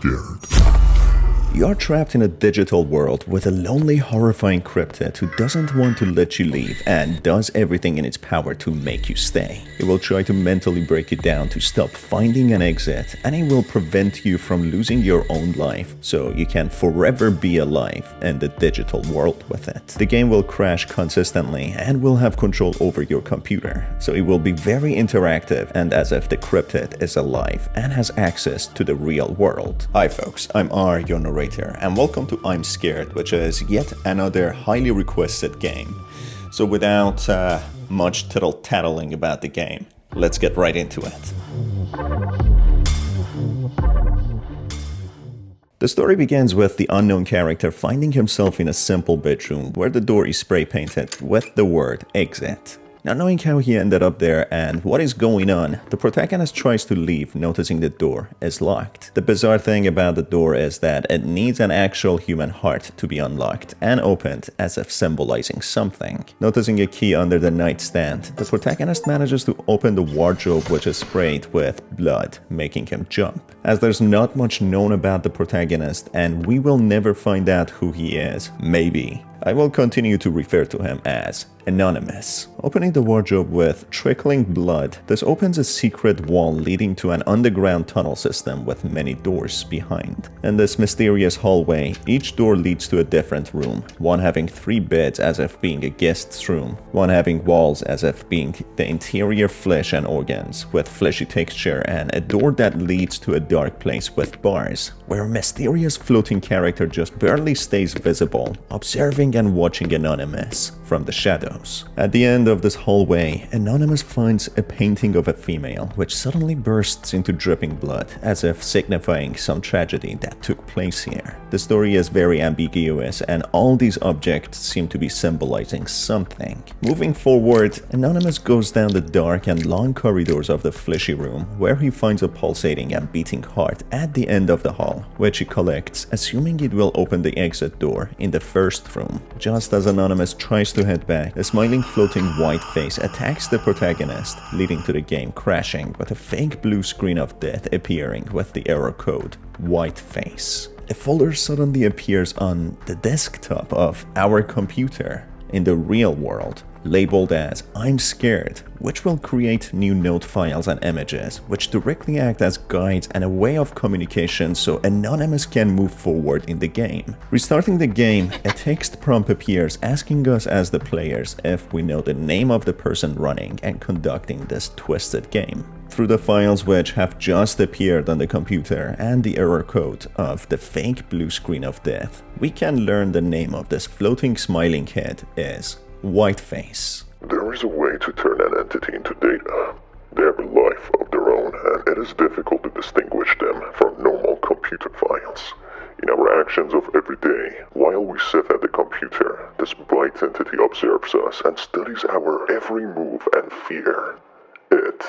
Imscared. You're trapped in a digital world with a lonely, horrifying cryptid who doesn't want to let you leave and does everything in its power to make you stay. It will try to mentally break you down to stop finding an exit, and it will prevent you from losing your own life so you can forever be alive in the digital world with it. The game will crash consistently and will have control over your computer, so it will be very interactive and as if the cryptid is alive and has access to the real world. Hi folks, I'm R, your narrator, and welcome to Imscared, which is yet another highly requested game. So without much tittle-tattling about the game, let's get right into it. The story begins with the unknown character finding himself in a simple bedroom where the door is spray painted with the word exit. Not knowing how he ended up there and what is going on, the protagonist tries to leave, noticing the door is locked. The bizarre thing about the door is that it needs an actual human heart to be unlocked and opened, as if symbolizing something. Noticing a key under the nightstand, the protagonist manages to open the wardrobe, which is sprayed with blood, making him jump. As there's not much known about the protagonist and we will never find out who he is, maybe I will continue to refer to him as Anonymous. Opening the wardrobe with trickling blood, this opens a secret wall leading to an underground tunnel system with many doors behind. In this mysterious hallway, each door leads to a different room, one having 3 beds as if being a guest's room, one having walls as if being the interior flesh and organs with fleshy texture, and a door that leads to a dark place with bars, where a mysterious floating character just barely stays visible, observing and watching Anonymous from the shadows. At the end of this hallway, Anonymous finds a painting of a female, which suddenly bursts into dripping blood, as if signifying some tragedy that took place here. The story is very ambiguous, and all these objects seem to be symbolizing something. Moving forward, Anonymous goes down the dark and long corridors of the fleshy room, where he finds a pulsating and beating heart at the end of the hall, which he collects, assuming it will open the exit door in the first room. Just as Anonymous tries to head back, a smiling floating white face attacks the protagonist, leading to the game crashing with a fake blue screen of death appearing with the error code white face. A folder suddenly appears on the desktop of our computer in the real world, labeled as I'm Scared, which will create new note files and images, which directly act as guides and a way of communication so Anonymous can move forward in the game. Restarting the game, a text prompt appears asking us as the players if we know the name of the person running and conducting this twisted game. Through the files which have just appeared on the computer and the error code of the fake blue screen of death, we can learn the name of this floating smiling head is Whiteface. There is a way to turn an entity into data. They have a life of their own, and it is difficult to distinguish them from normal computer files. In our actions of every day, while we sit at the computer, this bright entity observes us and studies our every move and fear. It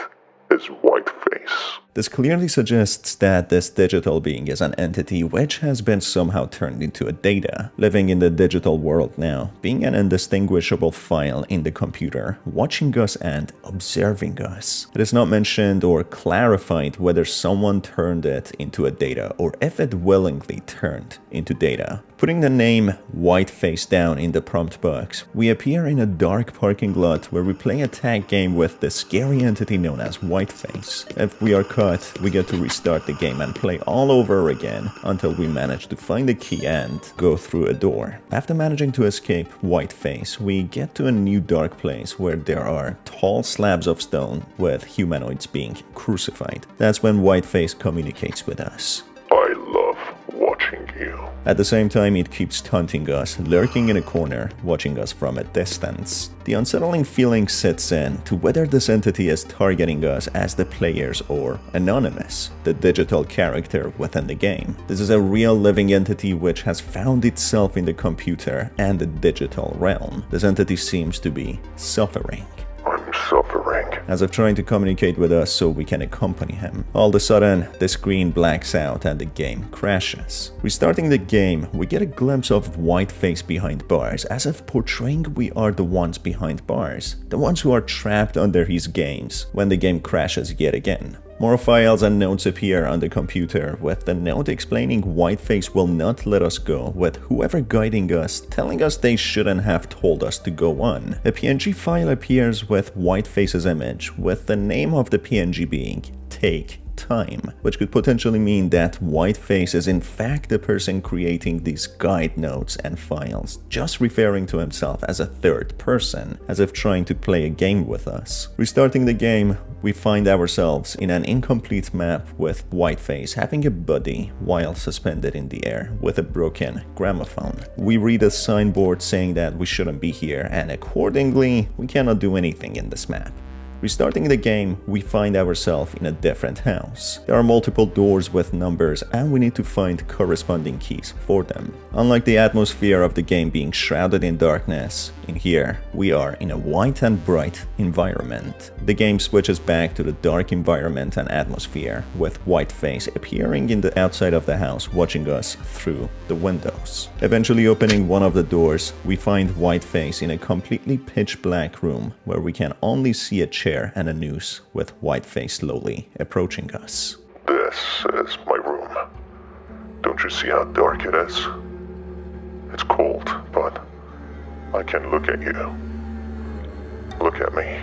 is Whiteface. This clearly suggests that this digital being is an entity which has been somehow turned into a data, living in the digital world now, being an indistinguishable file in the computer, watching us and observing us. It is not mentioned or clarified whether someone turned it into a data or if it willingly turned into data. Putting the name Whiteface down in the prompt box, we appear in a dark parking lot where we play a tag game with the scary entity known as Whiteface. If we are caught, we get to restart the game and play all over again until we manage to find a key and go through a door. After managing to escape Whiteface, we get to a new dark place where there are tall slabs of stone with humanoids being crucified. That's when Whiteface communicates with us. I love watching you. At the same time, it keeps taunting us, lurking in a corner, watching us from a distance. The unsettling feeling sets in to whether this entity is targeting us as the players or Anonymous, the digital character within the game. This is a real living entity which has found itself in the computer and the digital realm. This entity seems to be suffering. I'm suffering. As if trying to communicate with us so we can accompany him. All of a sudden, the screen blacks out and the game crashes. Restarting the game, we get a glimpse of Whiteface behind bars, as if portraying we are the ones behind bars, the ones who are trapped under his games when the game crashes yet again. More files and notes appear on the computer, with the note explaining Whiteface will not let us go, with whoever guiding us telling us they shouldn't have told us to go on. A PNG file appears with Whiteface's image, with the name of the PNG being Take Time, which could potentially mean that Whiteface is in fact the person creating these guide notes and files, just referring to himself as a third person, as if trying to play a game with us. Restarting the game, we find ourselves in an incomplete map with Whiteface having a buddy while suspended in the air with a broken gramophone. We read a signboard saying that we shouldn't be here, and accordingly, we cannot do anything in this map. Restarting the game, we find ourselves in a different house. There are multiple doors with numbers and we need to find corresponding keys for them. Unlike the atmosphere of the game being shrouded in darkness, in here we are in a white and bright environment. The game switches back to the dark environment and atmosphere, with Whiteface appearing in the outside of the house watching us through the windows. Eventually opening one of the doors, we find Whiteface in a completely pitch black room where we can only see a chair and a noose, with Whiteface slowly approaching us. This is my room. Don't you see how dark it is? It's cold, but I can look at you. Look at me.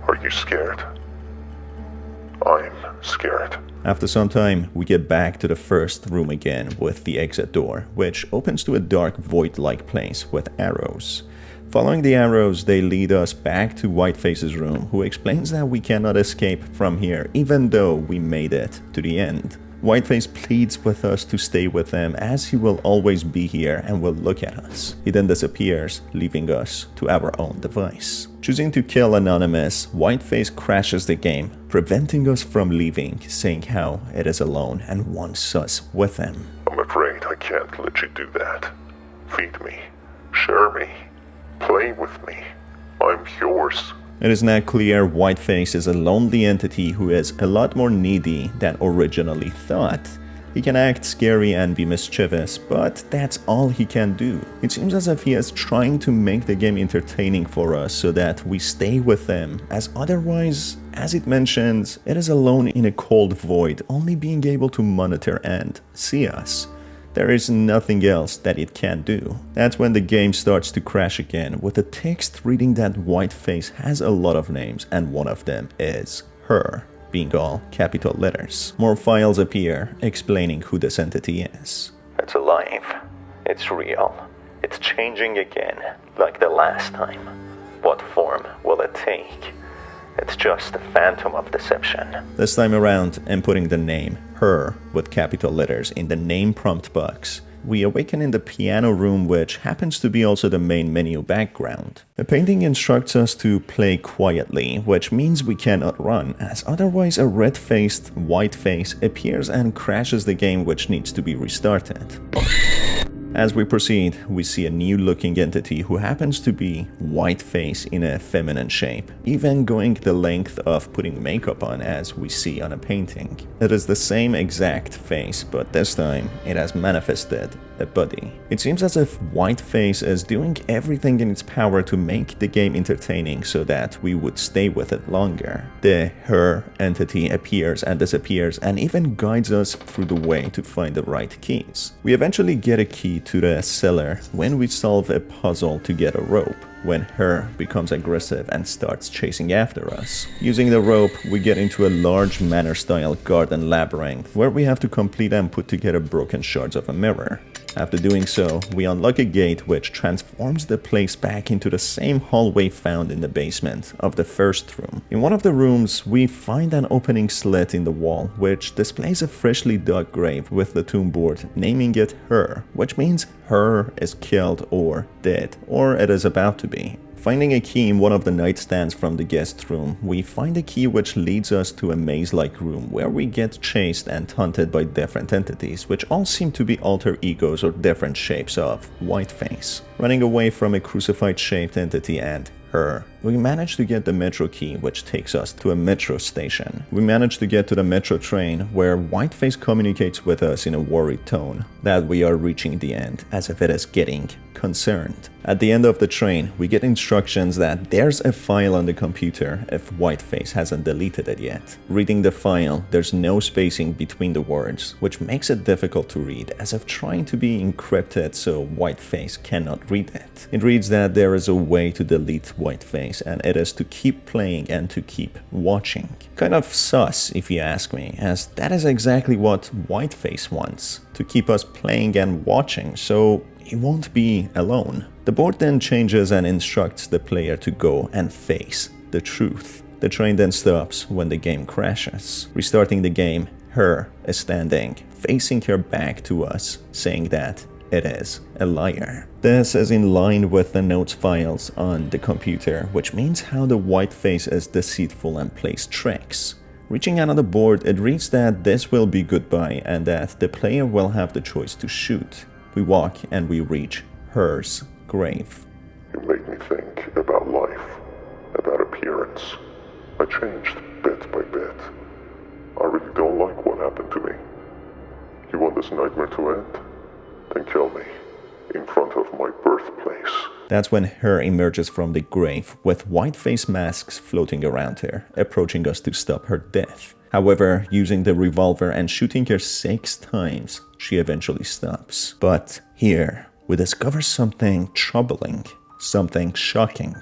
Are you scared? I'm scared. After some time, we get back to the first room again with the exit door, which opens to a dark void-like place with arrows. Following the arrows, they lead us back to Whiteface's room, who explains that we cannot escape from here even though we made it to the end. Whiteface pleads with us to stay with him as he will always be here and will look at us. He then disappears, leaving us to our own device. Choosing to kill Anonymous, Whiteface crashes the game, preventing us from leaving, saying how it is alone and wants us with him. I'm afraid I can't let you do that. Feed me. Share me. Play with me. I'm yours. It is now clear Whiteface is a lonely entity who is a lot more needy than originally thought. He can act scary and be mischievous, but that's all he can do. It seems as if he is trying to make the game entertaining for us so that we stay with him, as otherwise, as it mentions, it is alone in a cold void, only being able to monitor and see us. There is nothing else that it can do. That's when the game starts to crash again, with the text reading that Whiteface has a lot of names and one of them is her, being all capital letters. More files appear explaining who this entity is. It's alive. It's real. It's changing again, like the last time. What form will it take? It's just a phantom of deception. This time around, inputting the name her with capital letters in the name prompt box, we awaken in the piano room, which happens to be also the main menu background. The painting instructs us to play quietly, which means we cannot run, as otherwise a red-faced Whiteface appears and crashes the game, which needs to be restarted. As we proceed, we see a new-looking entity who happens to be Whiteface in a feminine shape, even going the length of putting makeup on as we see on a painting. It is the same exact face, but this time it has manifested a body. It seems as if Whiteface is doing everything in its power to make the game entertaining so that we would stay with it longer. The her entity appears and disappears and even guides us through the way to find the right keys. We eventually get a key to the cellar when we solve a puzzle to get a rope, when her becomes aggressive and starts chasing after us. Using the rope, we get into a large manor-style garden labyrinth where we have to complete and put together broken shards of a mirror. After doing so, we unlock a gate which transforms the place back into the same hallway found in the basement of the first room. In one of the rooms, we find an opening slit in the wall which displays a freshly dug grave with the tomb board naming it her, which means her is killed or dead, or it is about to be. Finding a key in one of the nightstands from the guest room, we find a key which leads us to a maze-like room where we get chased and hunted by different entities, which all seem to be alter egos or different shapes of Whiteface. Running away from a crucified-shaped entity and her we manage to get the metro key, which takes us to a metro station. We manage to get to the metro train, where Whiteface communicates with us in a worried tone that we are reaching the end, as if it is getting concerned. At the end of the train, we get instructions that there's a file on the computer if Whiteface hasn't deleted it yet. Reading the file, there's no spacing between the words, which makes it difficult to read, as if trying to be encrypted so Whiteface cannot read it. It reads that there is a way to delete Whiteface, and it is to keep playing and to keep watching. Kind of sus, if you ask me, as that is exactly what Whiteface wants, to keep us playing and watching, so he won't be alone. The board then changes and instructs the player to go and face the truth. The train then stops when the game crashes. Restarting the game, her is standing, facing her back to us, saying that it is a liar. This is in line with the notes files on the computer, which means how the Whiteface is deceitful and plays tricks. Reaching out on the board, it reads that this will be goodbye and that the player will have the choice to shoot. We walk and we reach her's grave. You made me think about life, about appearance. I changed bit by bit. I really don't like what happened to me. You want this nightmare to end? Then kill me in front of my birthplace. That's when her emerges from the grave with Whiteface masks floating around her, approaching us to stop her death. However, using the revolver and shooting her 6 times, she eventually stops. But here, we discover something troubling, something shocking.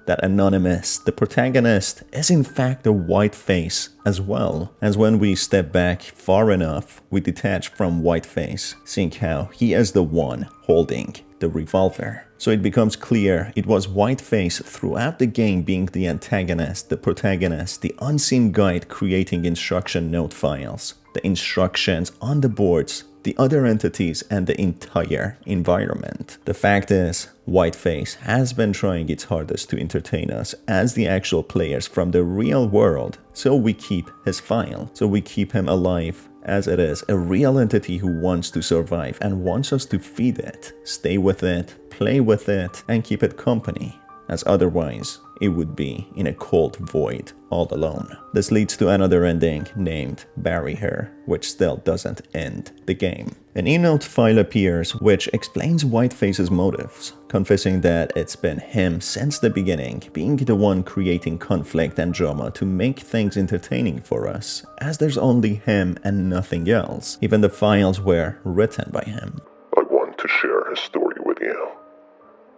That Anonymous, the protagonist, is in fact a Whiteface as well. As when we step back far enough, we detach from Whiteface, seeing how he is the one holding the revolver. So it becomes clear it was Whiteface throughout the game being the antagonist, the protagonist, the unseen guide creating instruction note files, the instructions on the boards, the other entities, and the entire environment. The fact is, Whiteface has been trying its hardest to entertain us as the actual players from the real world, so we keep his file, so we keep him alive, as it is a real entity who wants to survive and wants us to feed it, stay with it, play with it, and keep it company, as otherwise it would be in a cold void all alone. This leads to another ending named Bury Her, which still doesn't end the game. An e-note file appears which explains Whiteface's motives, confessing that it's been him since the beginning, being the one creating conflict and drama to make things entertaining for us, as there's only him and nothing else. Even the files were written by him. I want to share a story with you.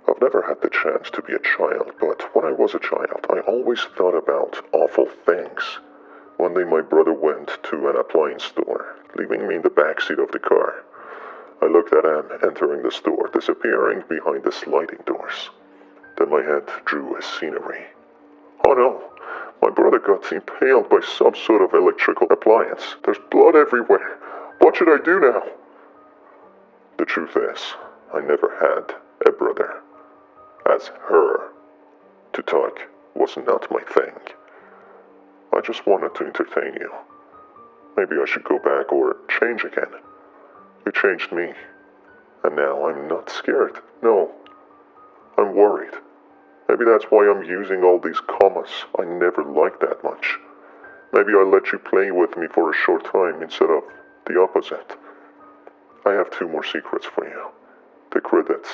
I've never had the chance to be a child, but when I was a child, I always thought about awful things. One day my brother went to an appliance store, leaving me in the backseat of the car. I looked at him entering the store, disappearing behind the sliding doors. Then my head drew a scenery. Oh no, my brother got impaled by some sort of electrical appliance. There's blood everywhere. What should I do now? The truth is, I never had a brother. As her to talk was not my thing. I just wanted to entertain you. Maybe I should go back or change again. You changed me, and now I'm not scared. No, I'm worried. Maybe that's why I'm using all these commas I never liked that much. Maybe I'll let you play with me for a short time instead of the opposite. I have 2 more secrets for you. The credits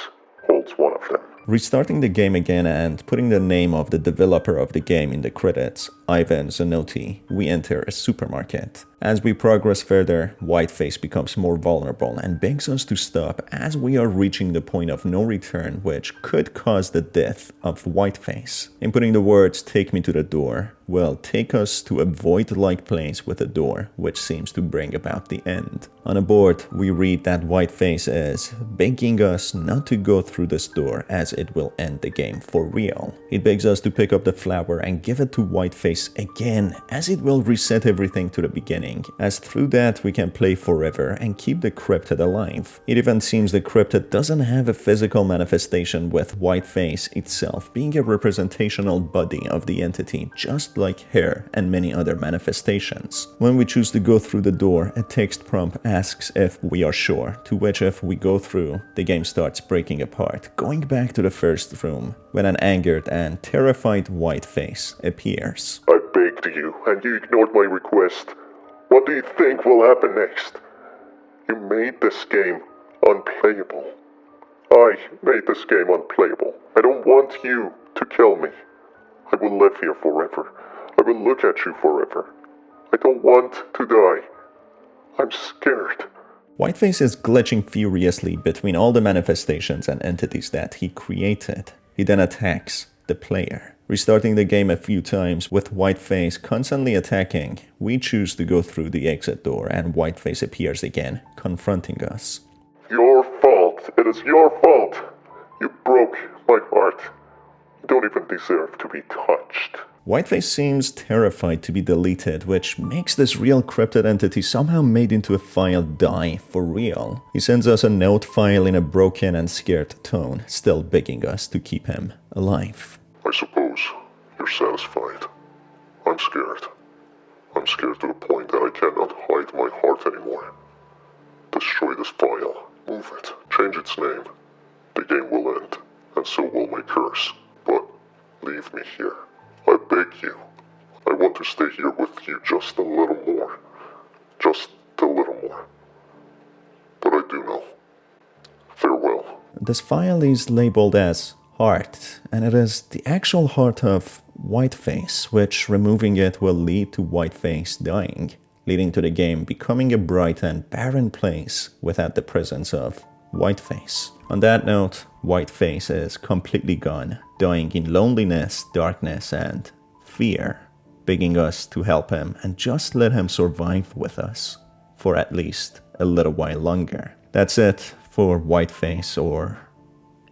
holds one of them. Restarting the game again and putting the name of the developer of the game in the credits, Ivan Zanotti, we enter a supermarket. As we progress further, Whiteface becomes more vulnerable and begs us to stop as we are reaching the point of no return, which could cause the death of Whiteface. Inputting the words "take me to the door" will take us to a void-like place with a door, which seems to bring about the end. On a board, we read that Whiteface is begging us not to go through this door as it will end the game for real. It begs us to pick up the flower and give it to Whiteface again, as it will reset everything to the beginning appearing, as through that we can play forever and keep the cryptid alive. It even seems the cryptid doesn't have a physical manifestation, with Whiteface itself being a representational body of the entity, just like her and many other manifestations. When we choose to go through the door, a text prompt asks if we are sure, to which if we go through, the game starts breaking apart, going back to the first room, when an angered and terrified Whiteface appears. I begged you, and you ignored my request. What do you think will happen next? You made this game unplayable. I made this game unplayable. I don't want you to kill me. I will live here forever. I will look at you forever. I don't want to die. I'm scared. Whiteface is glitching furiously between all the manifestations and entities that he created. He then attacks the player, restarting the game a few times with Whiteface constantly attacking. We choose to go through the exit door and Whiteface appears again, confronting us. Your fault. It is your fault. You broke my heart. You don't even deserve to be touched. Whiteface seems terrified to be deleted, which makes this real cryptid entity somehow made into a file die for real. He sends us a note file in a broken and scared tone, still begging us to keep him alive. I suppose you're satisfied. I'm scared. I'm scared to the point that I cannot hide my heart anymore. Destroy this file. Move it. Change its name. The game will end, and so will my curse. But leave me here. I beg you. I want to stay here with you just a little more. Just a little more. But I do know. Farewell. This file is labeled as heart, and it is the actual heart of Whiteface, which removing it will lead to Whiteface dying, leading to the game becoming a bright and barren place without the presence of Whiteface. On that note, Whiteface is completely gone, dying in loneliness, darkness, and fear, begging us to help him and just let him survive with us for at least a little while longer. That's it for Whiteface, or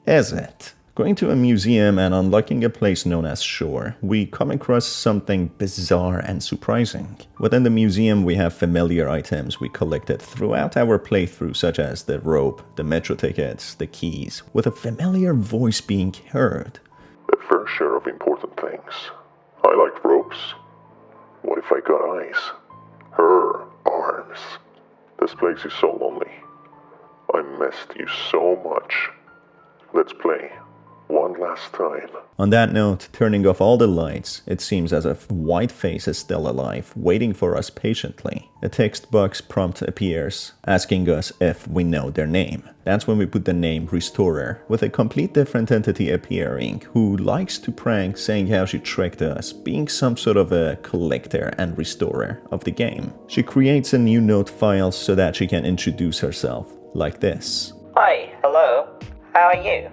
is it? Going to a museum and unlocking a place known as Shore, we come across something bizarre and surprising. Within the museum, we have familiar items we collected throughout our playthrough, such as the rope, the metro tickets, the keys, with a familiar voice being heard. A fair share of important things. I liked ropes. What if I got eyes? Her arms. This place is so lonely. I missed you so much. Let's play. One last time. On that note, turning off all the lights, it seems as if Whiteface is still alive, waiting for us patiently. A text box prompt appears, asking us if we know their name. That's when we put the name Restorer, with a complete different entity appearing, who likes to prank, saying how she tricked us, being some sort of a collector and restorer of the game. She creates a new note file so that she can introduce herself, like this. Hi, hello, how are you?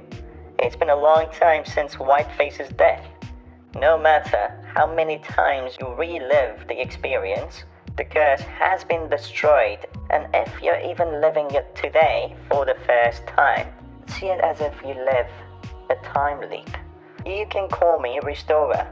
It's been a long time since Whiteface's death. No matter how many times you relive the experience, the curse has been destroyed, and if you're even living it today for the first time, see it as if you live a time leap. You can call me Restorer.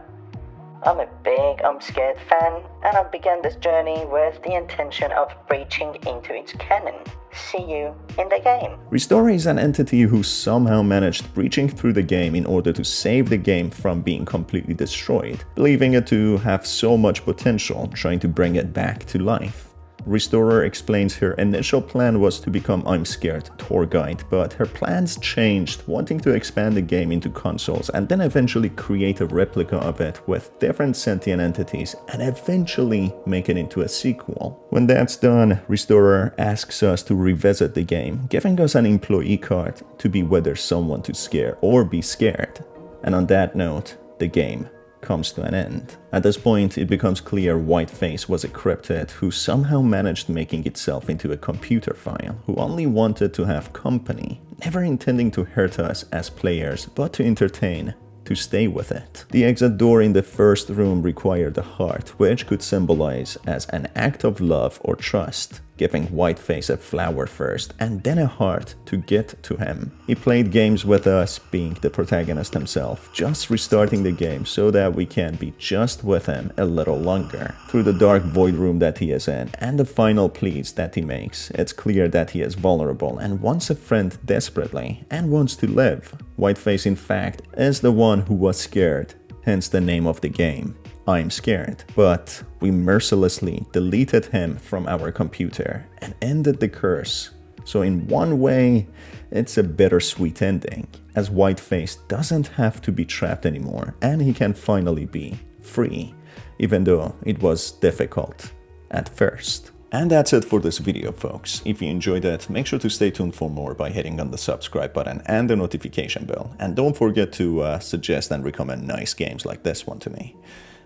I'm a big Imscared fan, and I've begun this journey with the intention of breaching into its canon. See you in the game. Restorer is an entity who somehow managed breaching through the game in order to save the game from being completely destroyed, believing it to have so much potential, trying to bring it back to life. Restorer explains her initial plan was to become Imscared tour guide, but her plans changed, wanting to expand the game into consoles and then eventually create a replica of it with different sentient entities and eventually make it into a sequel. When that's done, Restorer asks us to revisit the game, giving us an employee card to be whether someone to scare or be scared. And on that note, the game comes to an end. At this point, it becomes clear Whiteface was a cryptid who somehow managed making itself into a computer file, who only wanted to have company, never intending to hurt us as players, but to entertain, to stay with it. The exit door in the first room required a heart, which could symbolize as an act of love or trust. giving Whiteface a flower first and then a heart to get to him. He played games with us, being the protagonist himself, just restarting the game so that we can be just with him a little longer. Through the dark void room that he is in and the final pleas that he makes, it's clear that he is vulnerable and wants a friend desperately and wants to live. Whiteface, in fact, is the one who was scared, hence the name of the game, Imscared. But we mercilessly deleted him from our computer and ended the curse. So in one way, it's a bittersweet ending, as Whiteface doesn't have to be trapped anymore and he can finally be free, even though it was difficult at first. And that's it for this video, folks. If you enjoyed it, make sure to stay tuned for more by hitting on the subscribe button and the notification bell. And don't forget to suggest and recommend nice games like this one to me.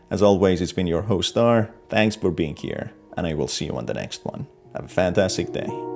As always, it's been your host Star. Thanks for being here, and I will see you on the next one. Have a fantastic day.